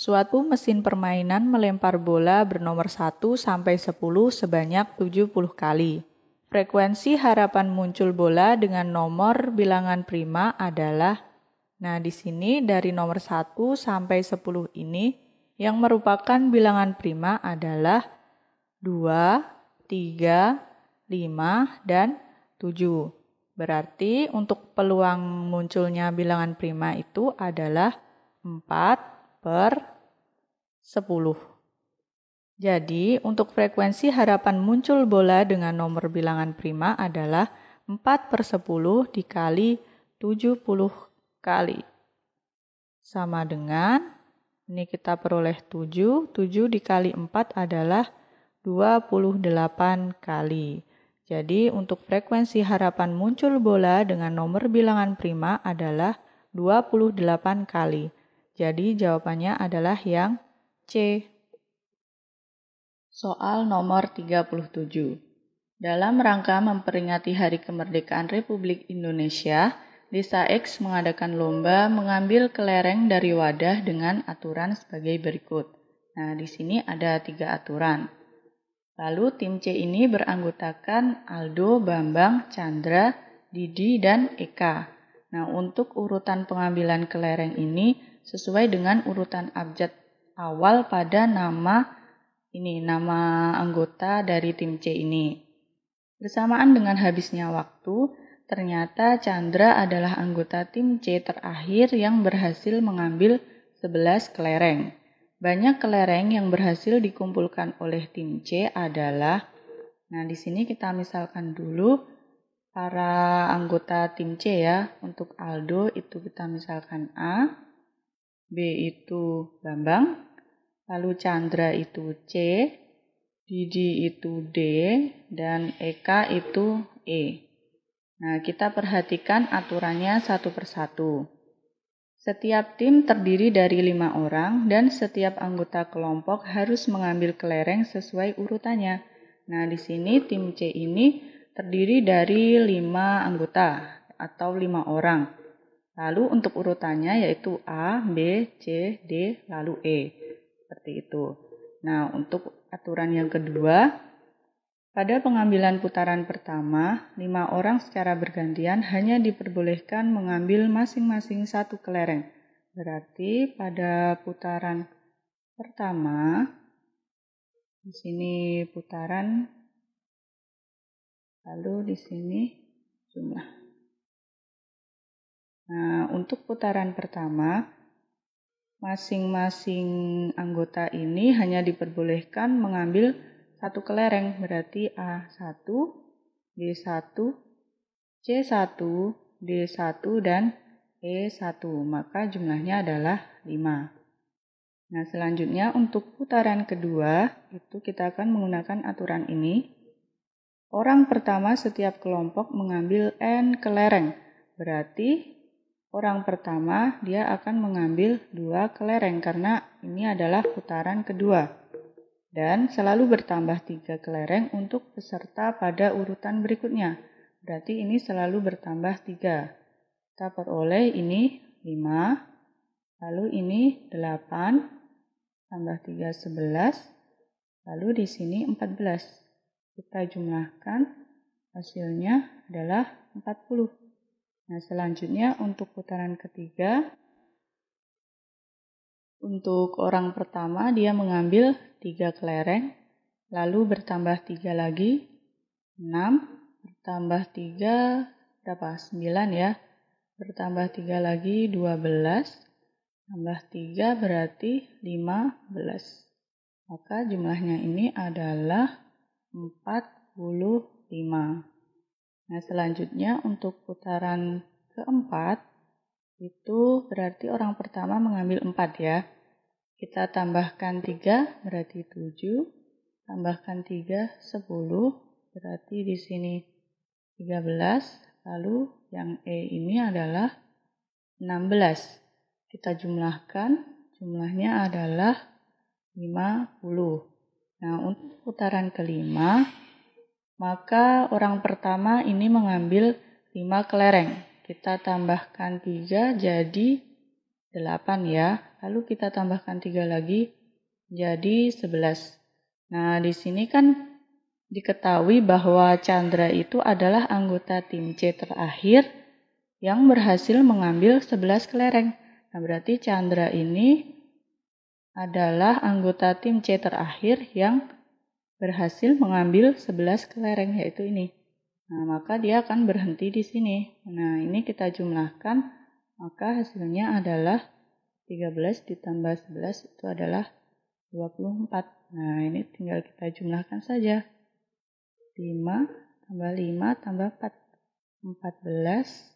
Suatu mesin permainan melempar bola bernomor 1 sampai 10 sebanyak 70 kali. Frekuensi harapan muncul bola dengan nomor bilangan prima adalah, nah di sini dari nomor 1 sampai 10 ini yang merupakan bilangan prima adalah 2, 3, 5, dan 7. Berarti untuk peluang munculnya bilangan prima itu adalah 4/10. Jadi, untuk frekuensi harapan muncul bola dengan nomor bilangan prima adalah 4/10 dikali 70 kali. Sama dengan, ini kita peroleh 7 dikali 4 adalah 28 kali. Jadi, untuk frekuensi harapan muncul bola dengan nomor bilangan prima adalah 28 kali. Jadi jawabannya adalah yang C. Soal nomor 37. Dalam rangka memperingati Hari Kemerdekaan Republik Indonesia, Desa X mengadakan lomba mengambil kelereng dari wadah dengan aturan sebagai berikut. Nah, di sini ada 3 aturan. Lalu tim C ini beranggotakan Aldo, Bambang, Chandra, Didi, dan Eka. Nah, untuk urutan pengambilan kelereng ini sesuai dengan urutan abjad awal pada nama anggota dari tim C ini. Bersamaan dengan habisnya waktu, ternyata Chandra adalah anggota tim C terakhir yang berhasil mengambil 11 kelereng. Banyak kelereng yang berhasil dikumpulkan oleh tim C adalah, nah di sini kita misalkan dulu para anggota tim C ya. Untuk Aldo itu kita misalkan A, B itu Bambang, lalu Chandra itu C, Didi itu D, dan Eka itu E. Nah, kita perhatikan aturannya satu persatu. Setiap tim terdiri dari 5 orang dan setiap anggota kelompok harus mengambil kelereng sesuai urutannya. Nah, di sini tim C ini terdiri dari 5 anggota atau 5 orang. Lalu untuk urutannya yaitu A, B, C, D, lalu E. Seperti itu. Nah, untuk aturan yang kedua, pada pengambilan putaran pertama, 5 orang secara bergantian hanya diperbolehkan mengambil masing-masing 1 kelereng. Berarti pada putaran pertama, di sini putaran, lalu di sini jumlah. Nah, untuk putaran pertama, masing-masing anggota ini hanya diperbolehkan mengambil 1 kelereng, berarti A1, B1, C1, D1, dan E1, maka jumlahnya adalah 5. Nah, selanjutnya untuk putaran kedua, itu kita akan menggunakan aturan ini. Orang pertama setiap kelompok mengambil N kelereng, berarti orang pertama dia akan mengambil 2 kelereng karena ini adalah putaran kedua. Dan selalu bertambah 3 kelereng untuk peserta pada urutan berikutnya. Berarti ini selalu bertambah 3. Kita peroleh ini 5, lalu ini 8, tambah 3, 11, lalu di sini 14. Kita jumlahkan, hasilnya adalah 40. Nah, selanjutnya untuk putaran ketiga, untuk orang pertama dia mengambil 3 kelereng, lalu bertambah 3 lagi, 6, bertambah 3, berapa? 9 ya. Bertambah 3 lagi, 12, tambah 3 berarti 15. Maka jumlahnya ini adalah 45. Nah, selanjutnya untuk putaran keempat, itu berarti orang pertama mengambil 4 ya. Kita tambahkan 3 berarti 7, tambahkan 3, 10, berarti di sini 13, lalu yang E ini adalah 16. Kita jumlahkan, jumlahnya adalah 50. Nah, untuk putaran kelima, maka orang pertama ini mengambil 5 kelereng. Kita tambahkan 3 jadi 8 ya. Lalu kita tambahkan 3 lagi jadi 11. Nah, di sini kan diketahui bahwa Chandra itu adalah anggota tim C terakhir yang berhasil mengambil 11 kelereng. Nah, berarti Chandra ini adalah anggota tim C terakhir yang berhasil mengambil 11 kelereng, yaitu ini. Nah, maka dia akan berhenti di sini. Nah, ini kita jumlahkan, maka hasilnya adalah 13 ditambah 11 itu adalah 24. Nah, ini tinggal kita jumlahkan saja. 5 tambah 5 tambah 4. 14.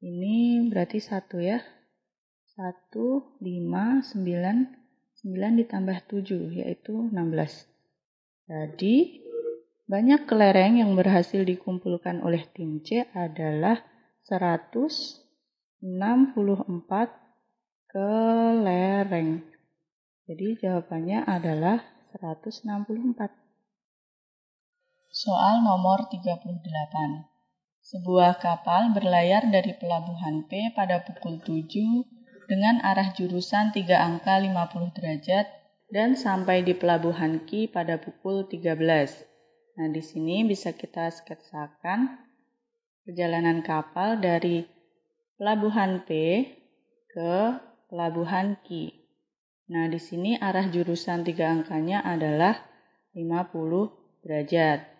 Ini berarti 1 ya. 1, 5, 9. 9 ditambah 7 yaitu 16. Jadi, banyak kelereng yang berhasil dikumpulkan oleh tim C adalah 164 kelereng. Jadi jawabannya adalah 164. Soal nomor 38. Sebuah kapal berlayar dari pelabuhan P pada pukul 7 dengan arah jurusan 3 angka 50 derajat dan sampai di pelabuhan Q pada pukul 13. Nah, di sini bisa kita sketsakan perjalanan kapal dari pelabuhan P ke pelabuhan Q. Nah, di sini arah jurusan 3 angkanya adalah 50 derajat.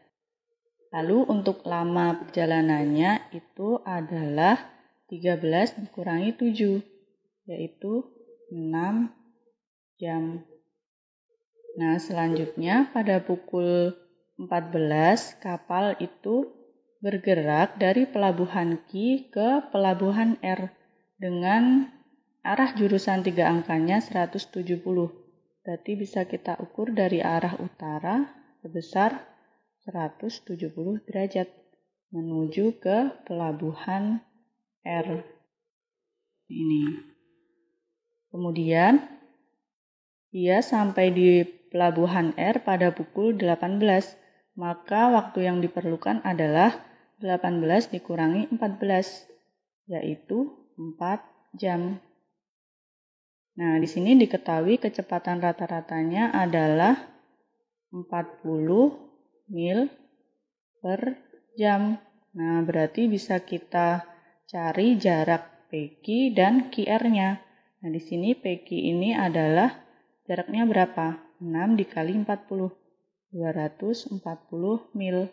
Lalu untuk lama perjalanannya itu adalah 13 dikurangi 7, yaitu 6 jam. Nah, selanjutnya pada pukul 14 kapal itu bergerak dari pelabuhan Q ke pelabuhan R dengan arah jurusan 3 angkanya 170. Berarti bisa kita ukur dari arah utara sebesar 170 derajat menuju ke pelabuhan R. Ini. Kemudian dia sampai di pelabuhan R pada pukul 18. Maka waktu yang diperlukan adalah 18 dikurangi 14, yaitu 4 jam. Nah, di sini diketahui kecepatan rata-ratanya adalah 40 mil per jam. Nah, berarti bisa kita cari jarak PQ dan QR-nya. Nah, di sini PQ ini adalah jaraknya berapa? 6 dikali 40. 240 mil.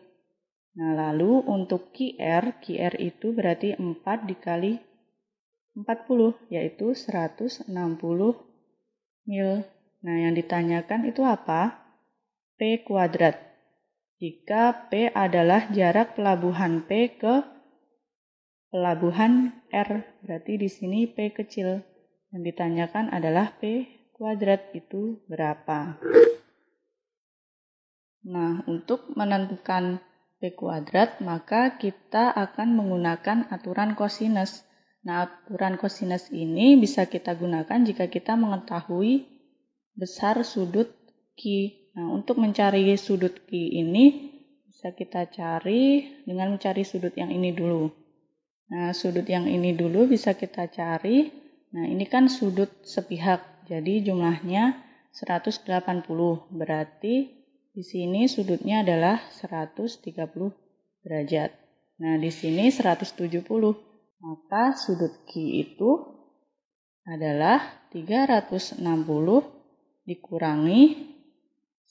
Nah, lalu untuk QR itu berarti 4 dikali 40, yaitu 160 mil. Nah, yang ditanyakan itu apa? P kuadrat. Jika P adalah jarak pelabuhan P ke pelabuhan R, berarti di sini P kecil. Yang ditanyakan adalah P kuadrat itu berapa? Nah, untuk menentukan P kuadrat, maka kita akan menggunakan aturan kosinus. Nah, aturan kosinus ini bisa kita gunakan jika kita mengetahui besar sudut Q. Nah, untuk mencari sudut Q ini, bisa kita cari dengan mencari sudut yang ini dulu. Nah, sudut yang ini dulu bisa kita cari. Nah, ini kan sudut sepihak, jadi jumlahnya 180, berarti di sini sudutnya adalah 130 derajat. Nah, di sini 170. Maka sudut Q itu adalah 360 dikurangi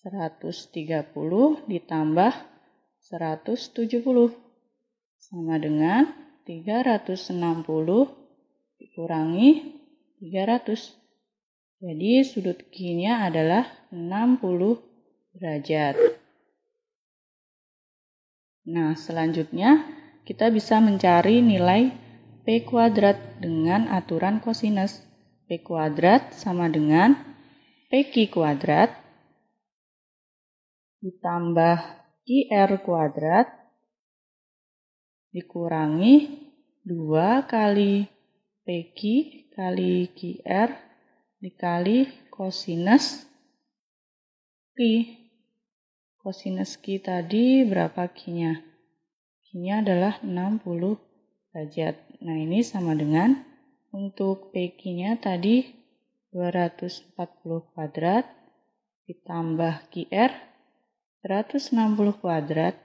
130 ditambah 170 sama dengan 360 dikurangi 300. Jadi sudut Q-nya adalah 60 derajat. Nah, selanjutnya kita bisa mencari nilai P kuadrat dengan aturan kosinus. P kuadrat sama dengan PQ kuadrat ditambah QR kuadrat dikurangi 2 kali PQ kali QR dikali kosinus Q. Kosinus Q tadi berapa Q-nya? Q-nya adalah 60 derajat. Nah, ini sama dengan untuk PQ-nya tadi 240 kuadrat ditambah QR 160 kuadrat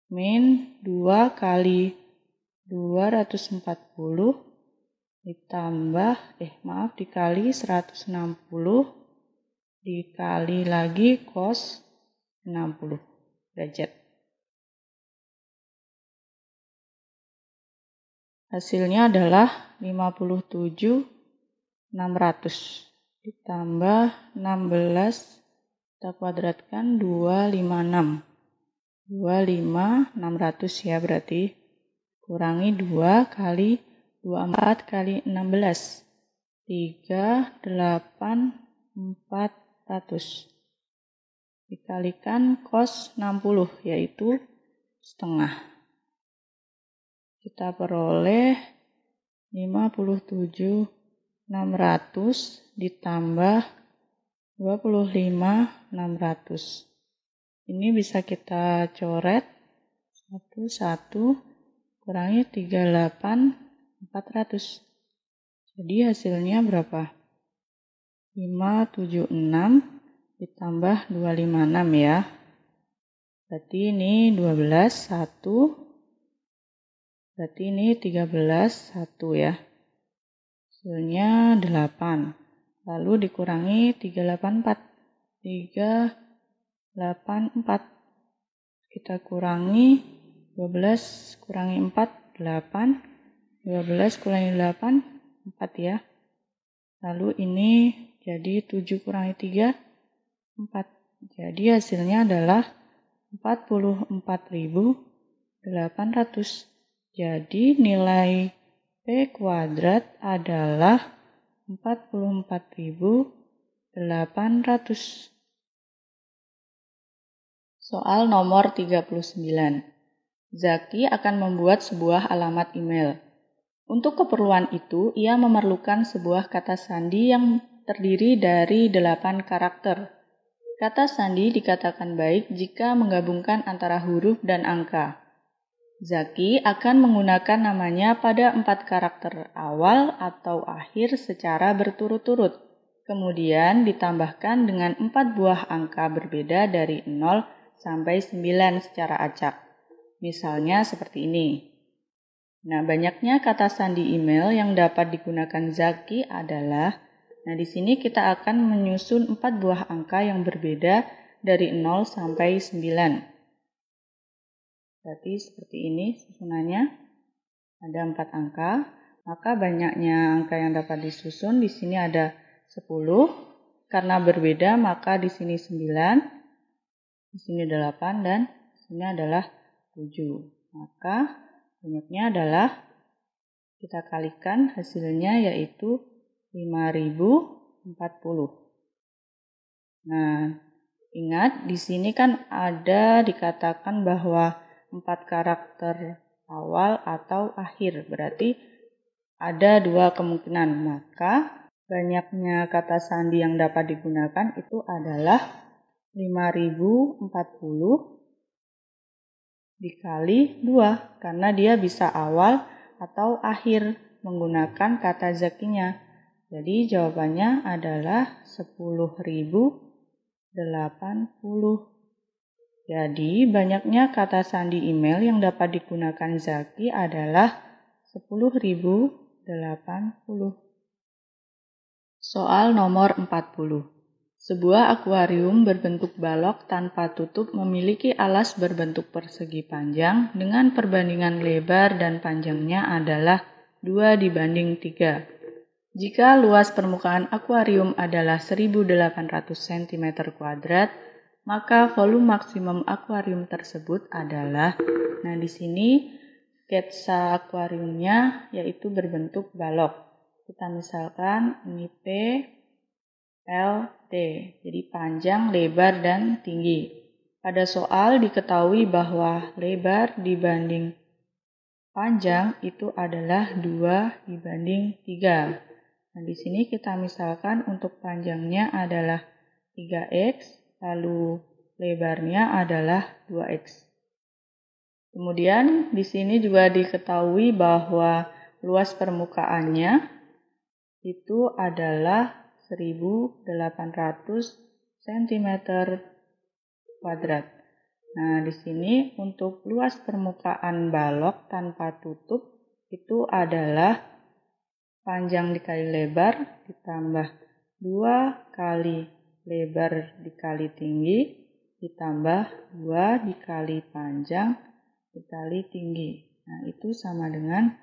min 2 kali 240 dikali 160 dikali lagi cos 60 derajat. Hasilnya adalah 57.600 ditambah 16 kita kuadratkan 256. 25.600 ya berarti. Kurangi 2 kali 24 kali 16. 38.400. Dikalikan cos 60 yaitu setengah. Kita peroleh 57.600 ditambah 25.600. Ini bisa kita coret 1 kurangi 38.400. Jadi hasilnya berapa? 576 ditambah 256 ya. Berarti ini 12 1. Berarti ini 13 1 ya. Hasilnya 8. Lalu dikurangi 384. Kita kurangi 12 kurangi 4 8. 12 kurangi 8 4 ya. Lalu ini jadi 7 kurangi 3 4. Jadi hasilnya adalah 44.800. Jadi nilai P kuadrat adalah 44.800. Soal nomor 39. Zaki akan membuat sebuah alamat email. Untuk keperluan itu, ia memerlukan sebuah kata sandi yang terdiri dari 8 karakter. Kata sandi dikatakan baik jika menggabungkan antara huruf dan angka. Zaki akan menggunakan namanya pada 4 karakter awal atau akhir secara berturut-turut. Kemudian ditambahkan dengan 4 buah angka berbeda dari 0 sampai 9 secara acak. Misalnya seperti ini. Nah, banyaknya kata sandi email yang dapat digunakan Zaki adalah, di sini kita akan menyusun 4 buah angka yang berbeda dari 0 sampai 9. Berarti seperti ini susunannya. Ada 4 angka, maka banyaknya angka yang dapat disusun di sini ada 10. Karena berbeda maka di sini 9, di sini 8 dan di sini adalah 7. Maka banyaknya adalah kita kalikan hasilnya yaitu 5040. Nah, ingat di sini kan ada dikatakan bahwa 4 karakter awal atau akhir. Berarti ada 2 kemungkinan. Maka banyaknya kata sandi yang dapat digunakan itu adalah 5040 dikali 2. Karena dia bisa awal atau akhir menggunakan kata zakinya. Jadi jawabannya adalah 10.080. Jadi banyaknya kata sandi email yang dapat digunakan Zaki adalah 10.080. Soal nomor 40. Sebuah akuarium berbentuk balok tanpa tutup memiliki alas berbentuk persegi panjang dengan perbandingan lebar dan panjangnya adalah 2:3. Jika luas permukaan akuarium adalah 1.800 cm², maka volume maksimum akuarium tersebut adalah, di sini sketsa akuariumnya yaitu berbentuk balok. Kita misalkan ini P, L, T, jadi panjang, lebar, dan tinggi. Pada soal diketahui bahwa lebar dibanding panjang itu adalah 2:3. Di sini kita misalkan untuk panjangnya adalah 3x, lalu lebarnya adalah 2x. Kemudian di sini juga diketahui bahwa luas permukaannya itu adalah 1800 cm kuadrat. Nah, di sini untuk luas permukaan balok tanpa tutup itu adalah panjang dikali lebar ditambah 2 kali lebar dikali tinggi ditambah 2 dikali panjang dikali tinggi. Nah, itu sama dengan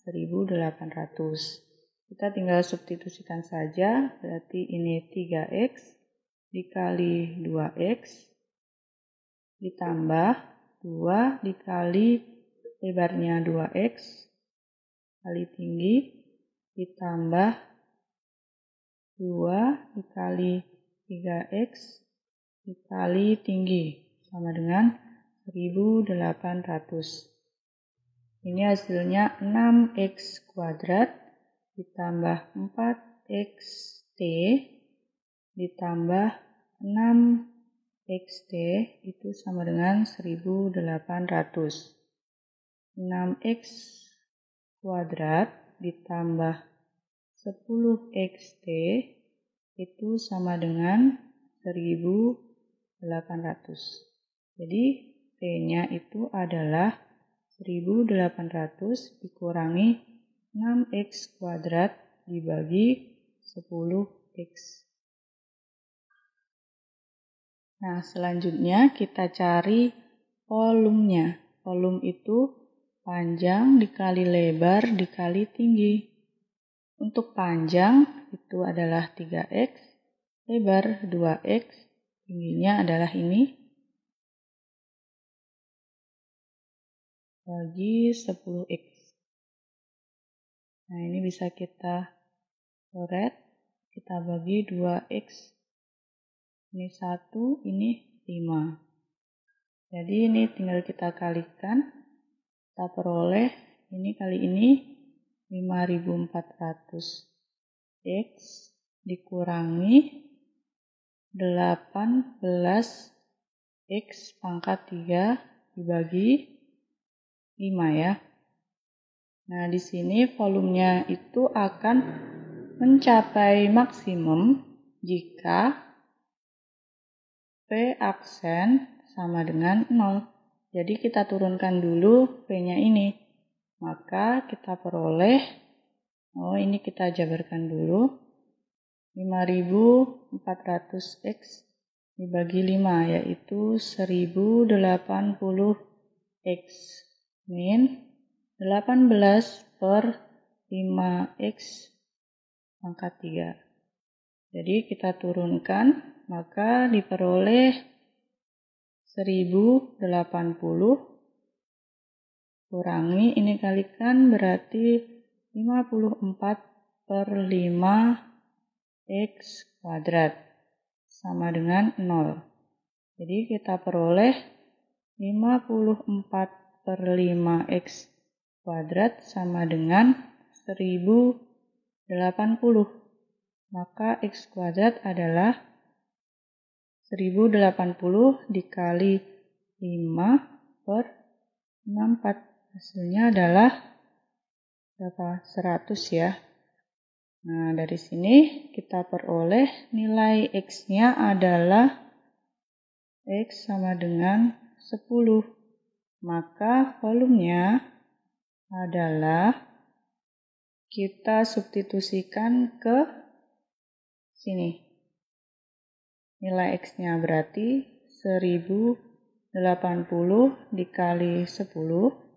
1800. Kita tinggal substitusikan saja, berarti ini 3x dikali 2x ditambah 2 dikali lebarnya 2x kali tinggi ditambah 2 dikali 3x dikali tinggi sama dengan 1800. Ini hasilnya 6x kuadrat ditambah 4xt ditambah 6xt itu sama dengan 1800. 6x kuadrat ditambah 10xt itu sama dengan 1800. Jadi T-nya itu adalah 1800 dikurangi 6x kuadrat dibagi 10x. Nah, selanjutnya kita cari volumenya. Volum itu panjang dikali lebar dikali tinggi. Untuk panjang itu adalah 3x, lebar 2x, tingginya adalah ini, bagi 10x. Nah, ini bisa kita coret, kita bagi 2x. Ini 1, ini 5. Jadi ini tinggal kita kalikan, kita peroleh ini kali ini 5400 x dikurangi 18 x pangkat 3 dibagi 5 ya. Nah, di sini volumenya itu akan mencapai maksimum jika P aksen sama dengan 0. Jadi kita turunkan dulu P-nya ini. Maka kita peroleh, ini kita jabarkan dulu, 5400x dibagi 5 yaitu 1080x min 18 per 5x pangkat 3. Jadi kita turunkan, maka diperoleh 1080 kurangi, ini kalikan berarti 54 per 5x kuadrat sama dengan 0. Jadi kita peroleh 54 per 5x kuadrat sama dengan 1080. Maka x kuadrat adalah 1080 dikali 5 per 64. Hasilnya adalah berapa? 100 ya. Nah, dari sini kita peroleh nilai x-nya adalah x sama dengan 10. Maka volumenya adalah kita substitusikan ke sini. Nilai x-nya berarti 1080 dikali 10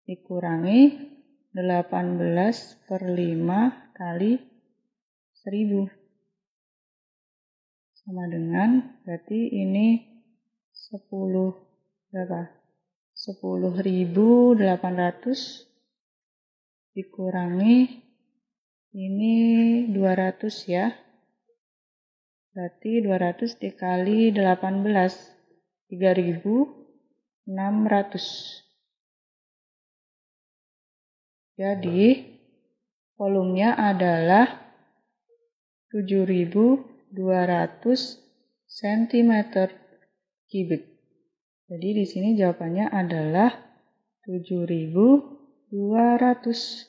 dikurangi 18 per 5 kali 1000. Sama dengan, berarti ini 10.800 dikurangi ini 200 ya. Berarti 200 dikali 18, 3.600. Jadi, volumenya adalah 7.200 cm kubik. Jadi di sini jawabannya adalah 7.200.